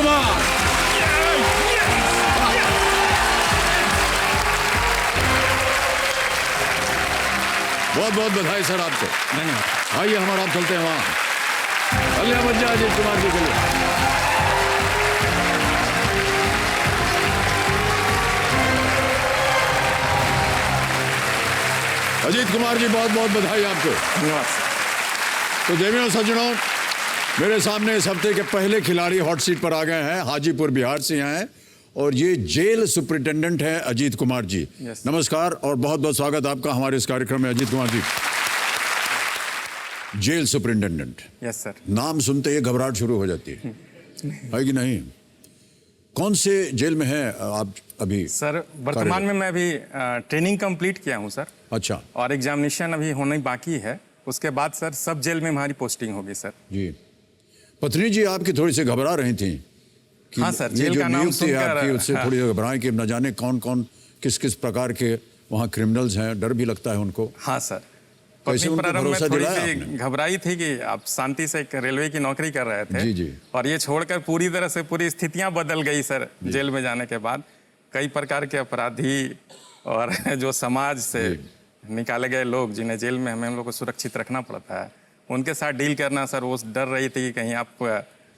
कुमार। बहुत बहुत बधाई सर आपको। धन्यवाद। आइए हमारा आप चलते हैं वहां। अल्लाह मज्जा अजीत कुमार जी के लिए। अजीत कुमार जी बहुत बहुत बधाई आपको। धन्यवाद सर। तो देवियों सज्जनों, मेरे सामने इस हफ्ते के पहले खिलाड़ी हॉट सीट पर आ गए हैं। हाजीपुर बिहार से आए हैं और ये जेल सुपरिटेंडेंट हैं अजीत कुमार जी। Yes. नमस्कार और बहुत बहुत स्वागत आपका हमारे इस कार्यक्रम में Ajit Kumar ji. Jail superintendent, yes sir. नाम सुनते ही घबराहट शुरू हो जाती है कि नहीं? कौन से जेल में हैं आप अभी? सर वर्तमान में मैं अभी ट्रेनिंग कंप्लीट किया हूँ सर, अच्छा और एग्जामिनेशन अभी होने बाकी है। उसके बाद सर सब जेल में हमारी पोस्टिंग होगी सर। जी। पत्नी जी आपकी थोड़ी सी घबरा रही थी कि हाँ सर, ये जेल जो का नाम नियुक्ति है सुनकर, आपकी, उससे हाँ। थोड़ी घबराएं कि न जाने कौन कौन किस किस प्रकार के वहाँ क्रिमिनल्स हैं। डर भी लगता है उनको। हाँ सर। कैसे पत्नी उनको प्रारंभ में भरोसा थोड़ी दिलाया सी आपने? घबराई थी कि आप शांति से एक रेलवे की नौकरी कर रहे थे। जी, जी। और ये छोड़कर पूरी तरह से पूरी स्थितियां बदल गई सर जेल में जाने के बाद। कई प्रकार के अपराधी और जो समाज से निकाले गए लोग, जिन्हें जेल में हम लोग को सुरक्षित रखना पड़ता है, उनके साथ डील करना सर, वो डर रही थी कि कहीं आप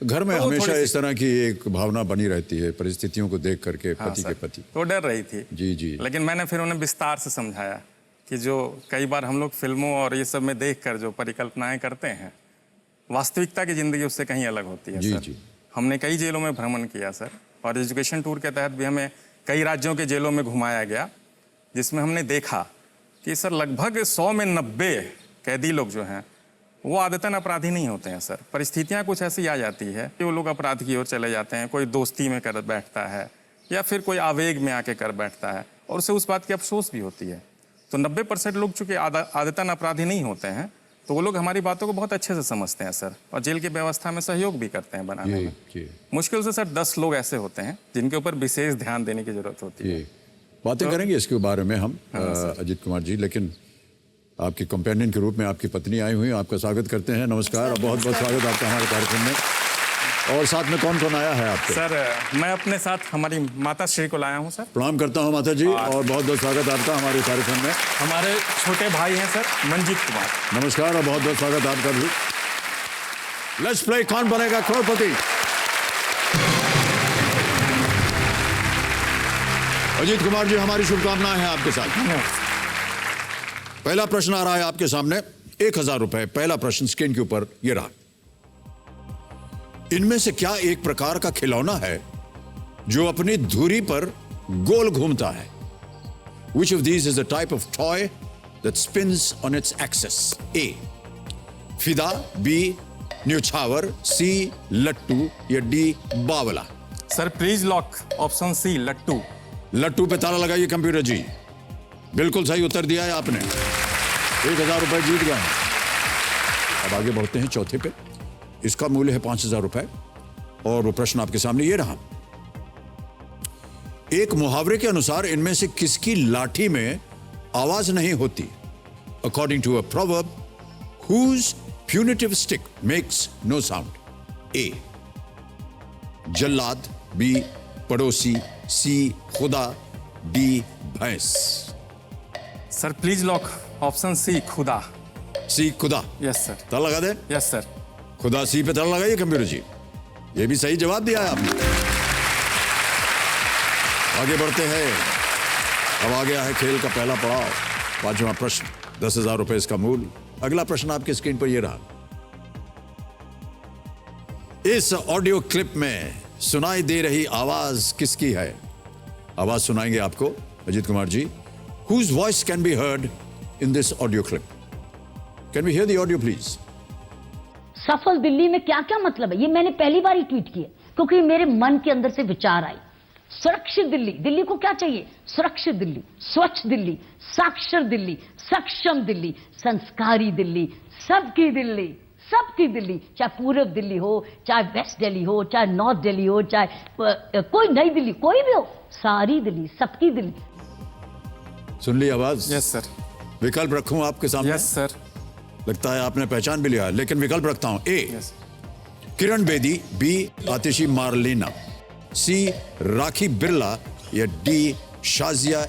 घर में तो हमेशा थोड़ी इस तरह की एक भावना बनी रहती है परिस्थितियों को देख करके। हाँ पति सर, के प्रति तो डर रही थी। जी जी। लेकिन मैंने फिर उन्हें विस्तार से समझाया कि जो कई बार हम लोग फिल्मों और ये सब में देखकर जो परिकल्पनाएं करते हैं, वास्तविकता की जिंदगी उससे कहीं अलग होती है जी, सर। जी। हमने कई जेलों में भ्रमण किया सर, और एजुकेशन टूर के तहत भी हमें कई राज्यों के जेलों में घुमाया गया, जिसमें हमने देखा कि सर लगभग 100 में 90 कैदी लोग जो हैं वो आदतन अपराधी नहीं होते हैं सर। परिस्थितियां कुछ ऐसी आ जाती है कि वो लोग अपराध की ओर चले जाते हैं। कोई दोस्ती में कर बैठता है या फिर कोई आवेग में आके कर बैठता है, और उसे उस बात की अफसोस भी होती है। तो 90% लोग चूंकि आदतन अपराधी नहीं होते हैं, तो वो लोग हमारी बातों को बहुत अच्छे से समझते हैं सर, और जेल की व्यवस्था में सहयोग भी करते हैं बनाने जी में। जी मुश्किल से सर 10 लोग ऐसे होते हैं जिनके ऊपर विशेष ध्यान देने की जरूरत होती है। जी। बातें करेंगे इसके बारे में हम अजीत कुमार जी, लेकिन आपके कंपेनियन के रूप में आपकी पत्नी आई हुई, आपका स्वागत करते हैं। नमस्कार और बहुत बहुत स्वागत आपका हमारे कार्यक्रम में। और साथ में कौन कौन आया है आपके? सर मैं अपने साथ हमारी माता श्री को लाया हूँ सर। प्रणाम करता हूँ माता जी, और बहुत बहुत स्वागत आपका हमारे कार्यक्रम में। हमारे छोटे भाई हैं सर मंजीत कुमार। नमस्कार और बहुत बहुत स्वागत आपका भी। लेट्स प्ले कौन बनेगा करोड़पति। अजीत कुमार जी, हमारी शुभकामनाएं हैं आपके साथ। पहला प्रश्न आ रहा है आपके सामने, 1000 रुपए। पहला प्रश्न स्क्रीन के ऊपर ये रहा। इनमें से क्या एक प्रकार का खिलौना है जो अपनी धुरी पर गोल घूमता है? Which of these is a type of toy that spins on its axis? A. फिदा, B. न्योछावर, C. लट्टू, या D. बावला? Sir please lock option C, लट्टू। लट्टू पे ताला लगाइए कंप्यूटर जी। बिल्कुल सही उत्तर दिया है आपने। 1000 रुपए जीत गए हैं। अब आगे बढ़ते हैं चौथे पे। इसका मूल्य है 5000 रुपए, और वो प्रश्न आपके सामने ये रहा। एक मुहावरे के अनुसार इनमें से किसकी लाठी में आवाज नहीं होती? According to a proverb, whose punitive stick makes no sound? A. जल्लाद, B. पड़ोसी, C. खुदा, D. भैंस? Sir please lock option C, खुदा। C. खुदा। Yes sir. ताला लगा दे। Yes sir. खुदा सी पे ताला लगाइए कंप्यूटर जी। ये भी सही जवाब दिया है आपने। आगे बढ़ते हैं। अब आ गया है खेल का पहला पड़ाव, पांचवा प्रश्न, 10,000 रुपए इसका मूल्य। अगला प्रश्न आपके स्क्रीन पर यह रहा। इस ऑडियो क्लिप में सुनाई दे रही आवाज किसकी है? आवाज सुनाएंगे आपको अजीत कुमार जी। Whose voice can be heard in this audio clip? Can we hear the audio please? सफल दिल्ली में क्या क्या मतलब है, ये मैंने पहली बार ही ट्वीट किया, क्योंकि मेरे मन के अंदर से विचार आई। सुरक्षित दिल्ली, दिल्ली को क्या चाहिए? सुरक्षित दिल्ली, स्वच्छ दिल्ली, साक्षर दिल्ली, सक्षम दिल्ली, संस्कारी दिल्ली, सबकी दिल्ली, सबकी दिल्ली। चाहे पूर्व दिल्ली हो, चाहे वेस्ट दिल्ली हो, चाहे नॉर्थ दिल्ली हो, चाहे कोई नई दिल्ली, कोई भी हो, सारी दिल्ली, सबकी दिल्ली। सुन ली आवाज? Yes sir. विकल्प रखूं आपके सामने? Yes sir. लगता है आपने पहचान भी लिया, लेकिन विकल्प रखता हूं। A, yes. Kiran Bedi, B Atishi Marlena, C Rakhi Birla या D Shazia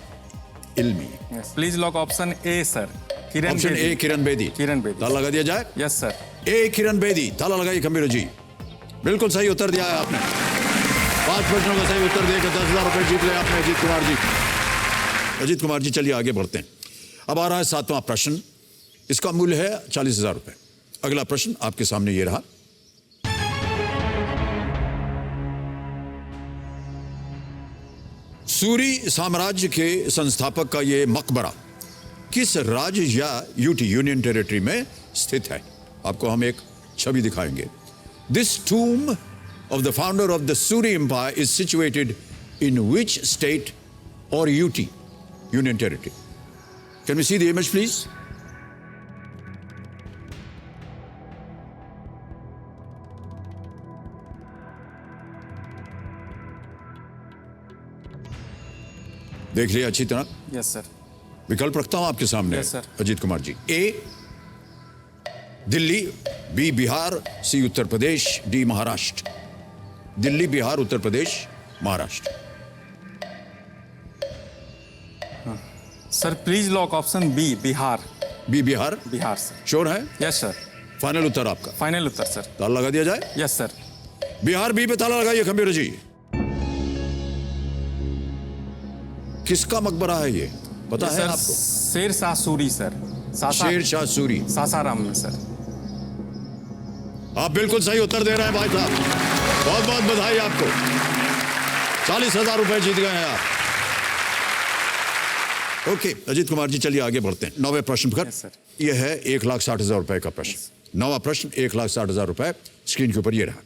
Ilmi. Please lock option A sir, Kiran option A Kiran Bedi. Kiran Bedi. ताला लगा दिया जाए। Yes sir. A Kiran Bedi, ताला लगाइए खंबीर जी। बिल्कुल सही उत्तर दिया है आपने। 5 प्रश्नों का सही उत्तर देकर 10,000 रुपए जीत ले आपने अजीत कुमार जी। अजीत कुमार जी चलिए आगे बढ़ते हैं। अब आ रहा है 7वां प्रश्न, इसका मूल्य है 40,000 रुपए। अगला प्रश्न आपके सामने ये रहा। सूरी साम्राज्य के संस्थापक का यह मकबरा किस राज्य या यूटी यूनियन टेरिटरी में स्थित है? आपको हम एक छवि दिखाएंगे। This tomb of the founder of the Suri empire is situated in which state और UT union territory? Can we see the image please? देख लिया अच्छी तरह? Yes sir. विकल्प रखता हूं आपके सामने। Yes, sir. Ajit Kumar ji. A Delhi, B Bihar, C Uttar Pradesh, D Maharashtra. Delhi, Bihar, Uttar Pradesh, Maharashtra. Sir please lock option B, Bihar. B Bihar. Bihar sir. Sure है? Yes sir. फाइनल उत्तर आपका? फाइनल उत्तर सर। ताला लगा दिया जाए। Yes sir. बिहार बी पे ताला लगाइए खंबीर जी। किसका मकबरा है ये पता है सर, आपको? शेर शाह सूरी सर, शेर शाह सूरी, सासाराम में सर। आप बिल्कुल सही उत्तर दे रहे हैं भाई साहब, बहुत बहुत बधाई आपको। 40,000 रुपए जीत गए हैं आप। ओके अजीत कुमार जी चलिए आगे बढ़ते हैं 9वें प्रश्न पर। Yes, sir. यह है 1,60,000 रुपए का प्रश्न। 9वां प्रश्न 1,60,000 रुपए स्क्रीन के ऊपर ये रहा।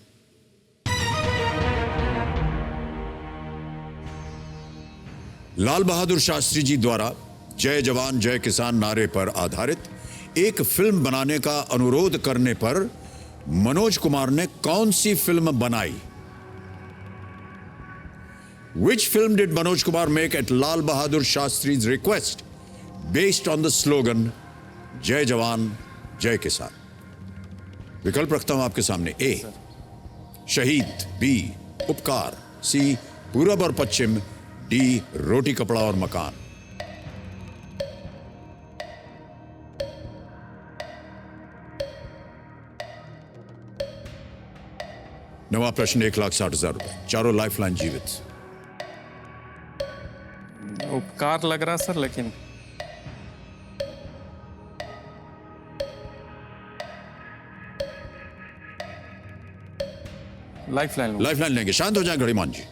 लाल बहादुर शास्त्री जी द्वारा जय जवान जय किसान नारे पर आधारित एक फिल्म बनाने का अनुरोध करने पर मनोज कुमार ने कौन सी फिल्म बनाई? Which film did Manoj Kumar make at Lal Bahadur Shastri's request based on the slogan जय जवान जय किसान? विकल्प रखता हूं आपके सामने। ए शहीद, बी उपकार, सी पूरब और पश्चिम, डी रोटी कपड़ा और मकान। नवा प्रश्न 1,60,000 रुपए, चारों लाइफलाइन जीवित। उपकार लग रहा सर, लेकिन लाइफलाइन लेंगे। शांत हो जाए घड़ीमान जी।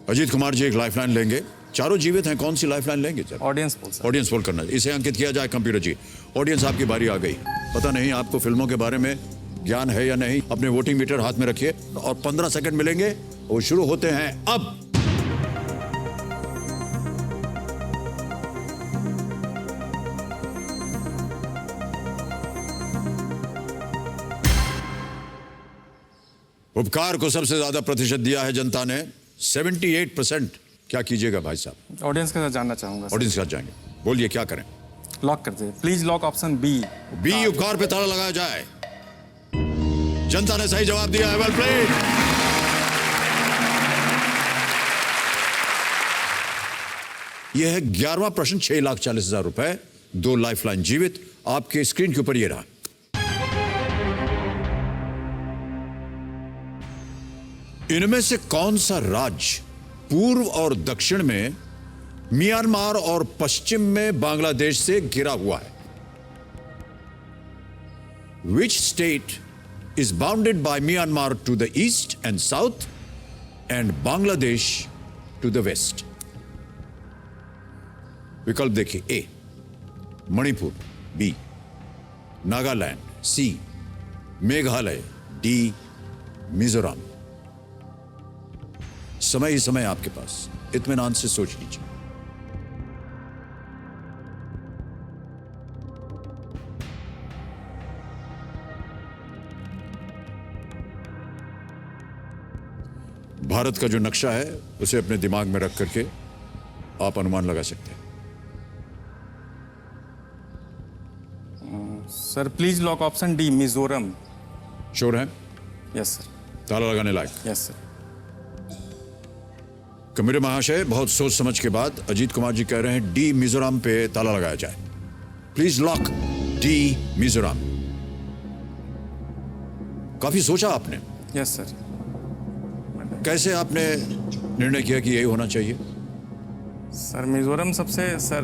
अजीत कुमार जी एक लाइफलाइन लेंगे, चारों जीवित हैं। कौन सी लाइफलाइन लेंगे sir? Audience poll sir. Audience poll करना, इसे अंकित किया जाए कंप्यूटर जी। ऑडियंस आपकी बारी आ गई। पता नहीं आपको फिल्मों के बारे में ज्ञान है या नहीं। अपने वोटिंग मीटर हाथ में रखिए और 15 सेकंड मिलेंगे और शुरू होते हैं अब। उपकार को सबसे ज्यादा प्रतिशत दिया है जनता ने, 78%। क्या कीजिएगा भाई साहब? ऑडियंस के साथ जानना चाहूंगा सर। ऑडियंस के साथ जाएंगे, बोलिए क्या करें? लॉक कर दीजिए please. Lock option B, B उपकार पे ताला लगाया जाए। जनता ने सही जवाब दिया है। Well played. यह है 11वां प्रश्न, 6,40,000 रुपए, 2 लाइफलाइन जीवित। आपके स्क्रीन के ऊपर यह रहा। इनमें से कौन सा राज्य पूर्व और दक्षिण में म्यांमार और पश्चिम में बांग्लादेश से घिरा हुआ है? Which state is bounded by Myanmar to the east and south and Bangladesh to the west? विकल्प देखिए। ए मणिपुर, बी नागालैंड, सी मेघालय, डी मिजोरम। समय ही समय आपके पास, इत्मीनान से सोच लीजिए। भारत का जो नक्शा है उसे अपने दिमाग में रख करके आप अनुमान लगा सकते हैं। Sir please lock option D, Mizoram. Sure है? यस सर, ताला लगाने लायक। Yes sir. कमेटी महाशय, बहुत सोच समझ के बाद अजीत कुमार जी कह रहे हैं डी मिजोरम पे ताला लगाया जाए। Please lock D Mizoram. काफी सोचा आपने, यस सर। कैसे आपने निर्णय किया कि यही होना चाहिए? सर मिजोरम सबसे, सर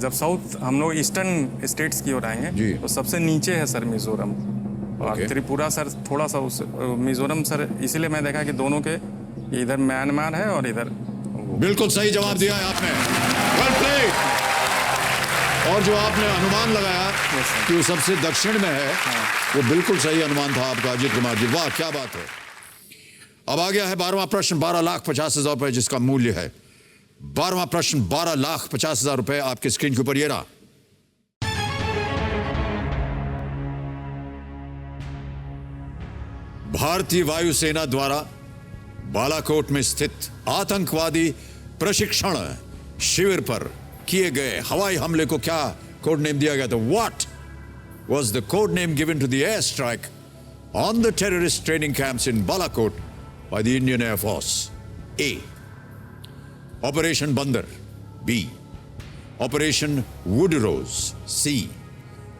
जब साउथ हम लोग ईस्टर्न स्टेट्स की ओर जी। आएंगे तो सबसे नीचे है सर मिजोरम, और ओके। त्रिपुरा सर थोड़ा सा उस मिजोरम सर, इसीलिए मैं देखा कि दोनों के इधर म्यांमार है और इधर बिल्कुल सही जवाब दिया है आपने, वेल प्लेड। और जो आपने अनुमान लगाया Yes, sir. कि वो सबसे दक्षिण में है, वो बिल्कुल सही अनुमान था आपका अजीत कुमार जी, वाह क्या बात है। अब आ गया है 12वां प्रश्न, 12,50,000 रुपए जिसका मूल्य है। 12वां प्रश्न 12,50,000 रुपए आपके स्क्रीन के ऊपर ये रहा। भारतीय वायुसेना द्वारा बालाकोट में स्थित आतंकवादी प्रशिक्षण शिविर पर किए गए हवाई हमले को क्या कोड नेम दिया गया था? What was the code name given to the airstrike on the terrorist training camps in Balakot by the Indian Air Force? A. Operation Bandar. B. Operation Wood Rose. C.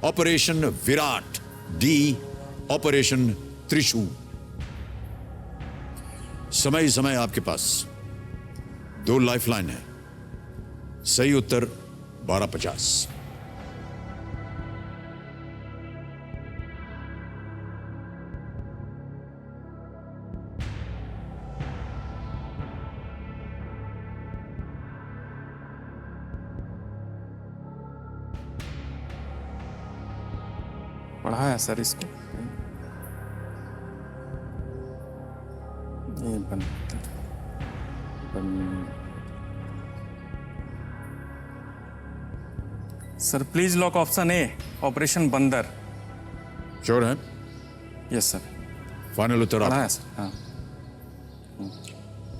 Operation Virat. D. Operation Trishul. समय समय आपके पास 2 lifeline है। सही उत्तर 1250। पढ़ा है sir इसको, ये sir please lock option A, operation बंदर। श्योर है? यस सर, फाइनल उत्तर पढ़ा आपका। है सर। हाँ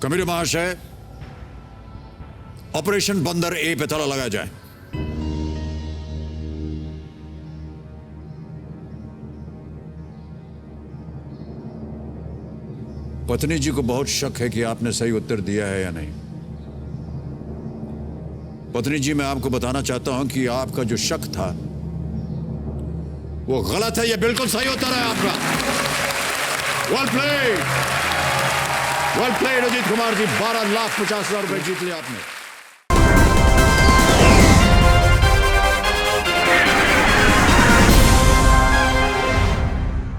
कमेटी महाशय, ऑपरेशन बंदर ए पे ताला लगाया जाए। पत्नी जी को बहुत शक है कि आपने सही उत्तर दिया है या नहीं। पत्नी जी, मैं आपको बताना चाहता हूं कि आपका जो शक था वो गलत है, ये बिल्कुल सही उत्तर है आपका। Well played, well played Ajit Kumar ji, 12,50,000 रुपए जीत लिया आपने।